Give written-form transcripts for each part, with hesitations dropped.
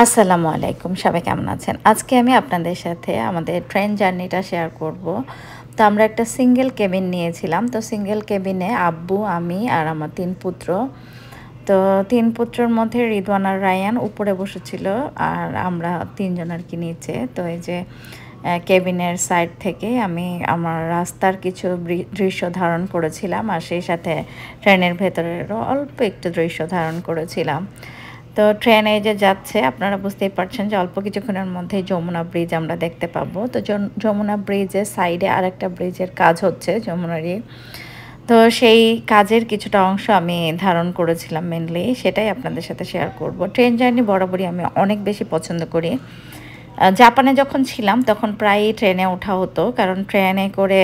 আসসালামু আলাইকুম, সবাই কেমন আছেন? আজকে আমি আপনাদের সাথে আমাদের ট্রেন জার্নিটা শেয়ার করব। তো আমরা একটা সিঙ্গেল কেবিন নিয়েছিলাম। তো সিঙ্গেল কেবিনে আব্বু, আমি আর আমার ৩ পুত্র। তো ৩ পুত্রর মধ্যে রিদওয়ান আর রায়ান উপরে বসেছিল আর আমরা ৩ জন আর কি নিচে। তো এই যে কেবিনের সাইড থেকে আমি আমার রাস্তার কিছু দৃশ্য ধারণ করেছিলাম আর সেই সাথে ট্রেনের ভেতরেরও অল্প একটু দৃশ্য ধারণ করেছিলাম। তো ট্রেন এই যে যাচ্ছে, আপনারা বুঝতেই পারছেন যে অল্প কিছুক্ষণের মধ্যেই যমুনা ব্রিজ আমরা দেখতে পাবো। তো যমুনা ব্রিজের সাইডে আরেকটা ব্রিজের কাজ হচ্ছে যমুনারই। তো সেই কাজের কিছুটা অংশ আমি ধারণ করেছিলাম মেনলি, সেটাই আপনাদের সাথে শেয়ার করব। ট্রেন জার্নি বরাবরই আমি অনেক বেশি পছন্দ করি। জাপানে যখন ছিলাম তখন প্রায়ই ট্রেনে ওঠা হতো, কারণ ট্রেনে করে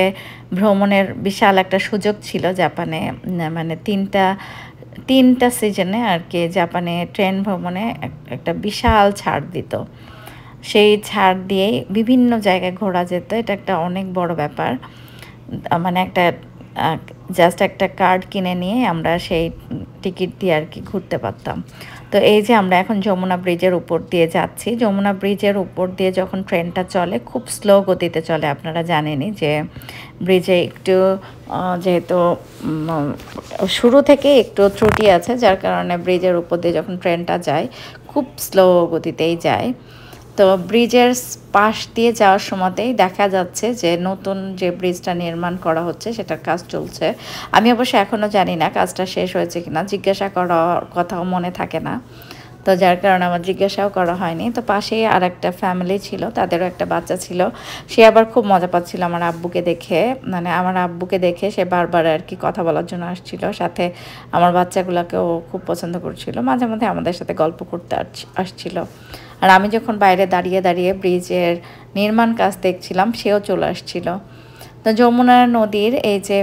ভ্রমণের বিশাল একটা সুযোগ ছিল জাপানে। মানে তিনটা সিজনে আর কি জাপানে ট্রেন ভ্রমণে একটা বিশাল ছাড় দিত। সেই ছাড় দিয়েই বিভিন্ন জায়গায় ঘোরা যেত। এটা একটা অনেক বড় ব্যাপার। মানে জাস্ট একটা কার্ড কিনে নিয়ে আমরা সেই টিকিট দিয়ে আর কি ঘুরতে পারতাম। তো এই যে আমরা এখন যমুনা ব্রিজের উপর দিয়ে যাচ্ছি। যমুনা ব্রিজের উপর দিয়ে যখন ট্রেনটা চলে খুব স্লো গতিতে চলে, আপনারা জানেনই যে ব্রিজে একটু যেহেতু শুরু থেকে একটু ত্রুটি আছে, যার কারণে ব্রিজের উপর দিয়ে যখন ট্রেনটা যায় খুব স্লো গতিতেই যায়। তো ব্রিজের পাশ দিয়ে যাওয়ার সময়তেই দেখা যাচ্ছে যে নতুন যে ব্রিজটা নির্মাণ করা হচ্ছে সেটার কাজ চলছে। আমি অবশ্য এখনও জানি না কাজটা শেষ হয়েছে কিনা, জিজ্ঞাসা করার কথাও মনে থাকে না। তো যার কারণে আমার জিজ্ঞাসাও করা হয়নি। তো পাশেই আর একটা ফ্যামিলি ছিল, তাদেরও একটা বাচ্চা ছিল। সে আবার খুব মজা পাচ্ছিল আমার আব্বুকে দেখে। মানে আমার আব্বুকে দেখে সে বারবার আর কি কথা বলার জন্য আসছিল, সাথে আমার বাচ্চাগুলোকেও খুব পছন্দ করছিল, মাঝে মধ্যে আমাদের সাথে গল্প করতে আসছিল। আর আমি যখন বাইরে দাঁড়িয়ে দাঁড়িয়ে ব্রিজের নির্মাণ কাজ দেখছিলাম, সেও চলে আসছিল। তো যমুনা নদীর এই যে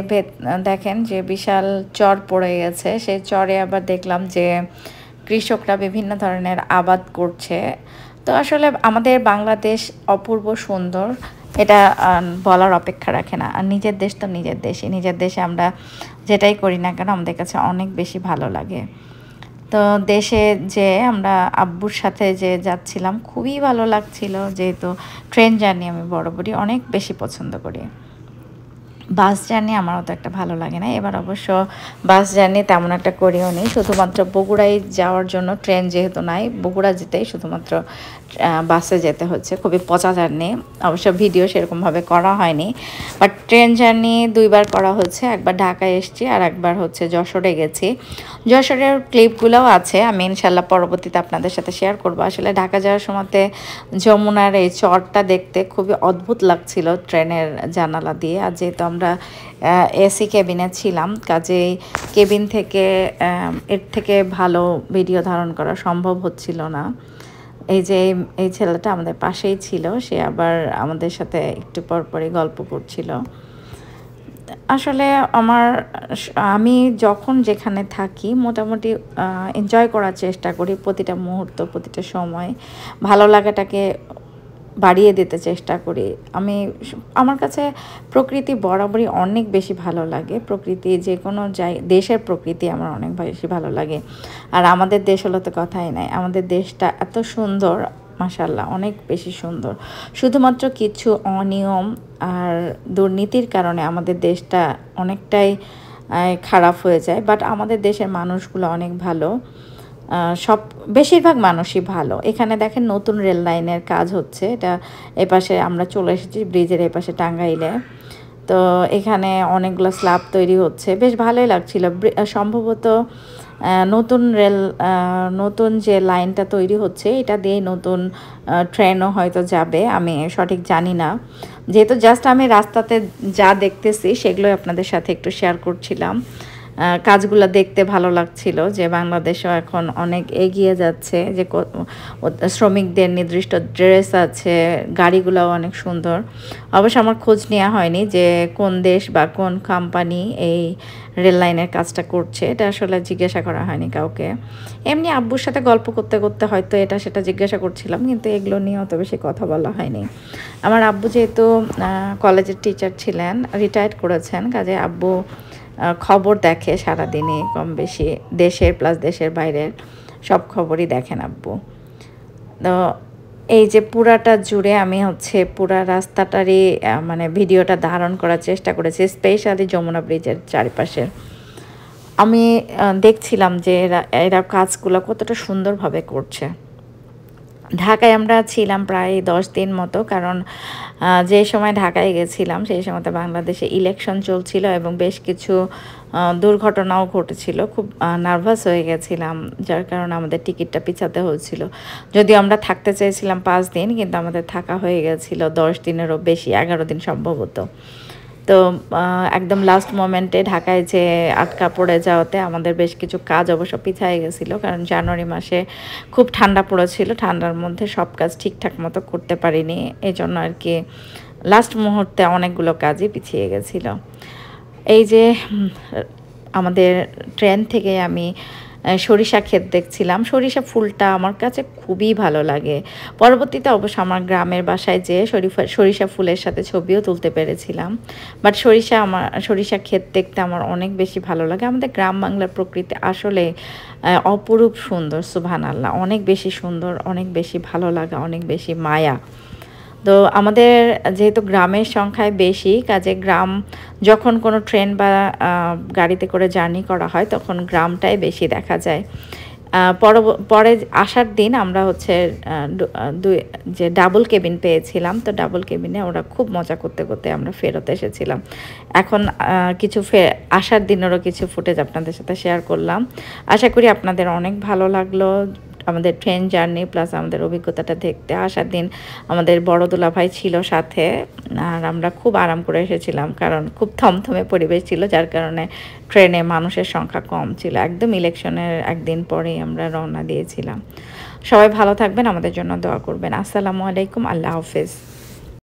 দেখেন যে বিশাল চর পড়ে গেছে, সেই চরে আবার দেখলাম যে কৃষকরা বিভিন্ন ধরনের আবাদ করছে। তো আসলে আমাদের বাংলাদেশ অপূর্ব সুন্দর, এটা বলার অপেক্ষা রাখে না। আর নিজের দেশ তো নিজের দেশই, নিজের দেশে আমরা যেটাই করি না কেন আমাদের কাছে অনেক বেশি ভালো লাগে। তো দেশে যে আমরা আব্বুর সাথে যে যাচ্ছিলাম খুবই ভালো লাগছিল, যেহেতু ট্রেন জার্নি আমি বরাবরই অনেক বেশি পছন্দ করি। বাস জার্নি আমার অত একটা ভালো লাগে না। এবার অবশ্য বাস জার্নি তেমন একটা করিও নি, শুধুমাত্র বগুড়ায় যাওয়ার জন্য ট্রেন যেহেতু নাই, বগুড়া যেতেই শুধুমাত্র বাসে যেতে হচ্ছে। খুবই পচা জার্নি, অবশ্য ভিডিও সেরকমভাবে করা হয়নি। বাট ট্রেন জার্নি 2বার করা হচ্ছে, একবার ঢাকায় এসেছি আর একবার হচ্ছে যশোরে গেছি। যশোরের ক্লিপগুলোও আছে, আমি ইনশাল্লাহ পরবর্তীতে আপনাদের সাথে শেয়ার করবো। আসলে ঢাকা যাওয়ার সময়তে যমুনার এই চরটা দেখতে খুবই অদ্ভুত লাগছিল ট্রেনের জানালা দিয়ে। আর যেহেতু আমরা এসি কেবিনে ছিলাম, কাজেই কেবিন থেকে এর থেকে ভালো ভিডিও ধারণ করা সম্ভব হচ্ছিল না। এই যে এই ছেলেটা আমাদের পাশেই ছিল, সে আবার আমাদের সাথে একটু পরপরই গল্প করছিল। আসলে আমি যখন যেখানে থাকি মোটামুটি এনজয় করার চেষ্টা করি, প্রতিটা মুহূর্ত প্রতিটা সময় ভালো লাগাটাকে বাড়িয়ে দিতে চেষ্টা করি। আমার কাছে প্রকৃতি বরাবরই অনেক বেশি ভালো লাগে। প্রকৃতি যে কোনো দেশের প্রকৃতি আমার অনেক বেশি ভালো লাগে। আর আমাদের দেশ হলো তো কথাই নাই, আমাদের দেশটা এত সুন্দর, মাশাআল্লাহ অনেক বেশি সুন্দর। শুধুমাত্র কিছু অনিয়ম আর দুর্নীতির কারণে আমাদের দেশটা অনেকটাই খারাপ হয়ে যায়। বাট আমাদের দেশের মানুষগুলো অনেক ভালো, বেশিরভাগ মানুষই ভালো। এখানে দেখেন নতুন রেল লাইনের কাজ হচ্ছে, এটা এপাশে আমরা চলে এসেছি ব্রিজের এপাশে টাঙ্গাইলে। তো এখানে অনেকগুলো স্ল্যাব তৈরি হচ্ছে, বেশ ভালোই লাগছিল। সম্ভবত নতুন যে লাইনটা তৈরি হচ্ছে এটা দিয়েই নতুন ট্রেনও হয়তো যাবে, আমি সঠিক জানি না। যেহেতু জাস্ট আমি রাস্তাতে যা দেখতেছি সেগুলোই আপনাদের সাথে একটু শেয়ার করছিলাম। কাজগুলো দেখতে ভালো লাগছিল যে বাংলাদেশও এখন অনেক এগিয়ে যাচ্ছে, যে শ্রমিকদের নির্দিষ্ট ড্রেস আছে, গাড়িগুলোও অনেক সুন্দর। অবশ্য আমার খোঁজ নেওয়া হয়নি যে কোন দেশ বা কোন কোম্পানি এই রেল লাইনের কাজটা করছে, এটা আসলে জিজ্ঞাসা করা হয়নি কাউকে। এমনি আব্বুর সাথে গল্প করতে করতে হয়তো এটা সেটা জিজ্ঞাসা করছিলাম, কিন্তু এগুলো নিয়ে অত বেশি কথা বলা হয়নি। আমার আব্বু যেহেতু কলেজের টিচার ছিলেন, রিটায়ার্ড করেছেন, কাজে আব্বু খবর দেখে সারাদিনই কম বেশি, দেশের প্লাস দেশের বাইরের সব খবরই দেখেন আব্বু। তো এই যে পুরাটা জুড়ে আমি হচ্ছে পুরা রাস্তাটারই মানে ভিডিওটা ধারণ করার চেষ্টা করেছি, স্পেশালি যমুনা ব্রিজের চারিপাশে। আমি দেখছিলাম যে এরা কাজগুলো কতটা সুন্দরভাবে করছে। ঢাকায় আমরা ছিলাম প্রায় 10 দিন মতো, কারণ যে সময় ঢাকায় গেছিলাম সেই সময় তো বাংলাদেশে ইলেকশন চলছিল এবং বেশ কিছু দুর্ঘটনাও ঘটেছিল। খুব নার্ভাস হয়ে গেছিলাম, যার কারণে আমাদের টিকিটটা পিছাতে হয়েছিল। যদিও আমরা থাকতে চেয়েছিলাম 5 দিন, কিন্তু আমাদের থাকা হয়ে গেছিল 10 দিনেরও বেশি, 11 দিন সম্ভবত। তো একদম লাস্ট মোমেন্টে ঢাকায় যে আটকা পড়ে যাওয়াতে আমাদের বেশ কিছু কাজ অবশ্য পিছায় গেছিলো, কারণ জানুয়ারি মাসে খুব ঠান্ডা পড়েছিল। ঠান্ডার মধ্যে সব কাজ ঠিকঠাক মতো করতে পারিনি, এই জন্য আর কি লাস্ট মুহূর্তে অনেকগুলো কাজই পিছিয়ে গেছিলো। এই যে আমাদের ট্রেন থেকে আমি সরিষা ক্ষেত দেখছিলাম। সরিষা ফুলটা আমার কাছে খুবই ভালো লাগে। পরবর্তীতে অবশ্য আমার গ্রামের বাসায় যেয়ে সরিষা ফুলের সাথে ছবিও তুলতে পেরেছিলাম। বাট সরিষা ক্ষেত দেখতে আমার অনেক বেশি ভালো লাগে। আমাদের গ্রাম বাংলার প্রকৃতি আসলে অপরূপ সুন্দর, সুবহানাল্লাহ, অনেক বেশি সুন্দর, অনেক বেশি ভালো লাগা, অনেক বেশি মায়া। তো আমাদের যেহেতু গ্রামের সংখ্যায় বেশি, কাজে গ্রাম যখন কোনো ট্রেন বা গাড়িতে করে জার্নি করা হয় তখন গ্রামটাই বেশি দেখা যায়। পরে আসার দিন আমরা হচ্ছে যে ডাবল কেবিন পেয়েছিলাম, তো ডাবল কেবিনে ওরা খুব মজা করতে করতে আমরা ফেরত এসেছিলাম। এখন কিছু আসার দিনেরও কিছু ফুটেজ আপনাদের সাথে শেয়ার করলাম। আশা করি আপনাদের অনেক ভালো লাগলো আমাদের ট্রেন জার্নি প্লাস আমাদের অভিজ্ঞতাটা দেখতে। আসার দিন আমাদের বড় দুলাভাই ছিল সাথে, আর আমরা খুব আরাম করে এসেছিলাম, কারণ খুব থমথমে পরিবেশ ছিল, যার কারণে ট্রেনে মানুষের সংখ্যা কম ছিল। একদম ইলেকশনের একদিন পরেই আমরা রওনা দিয়েছিলাম। সবাই ভালো থাকবেন, আমাদের জন্য দোয়া করবেন। আসসালামু আলাইকুম, আল্লাহ হাফেজ।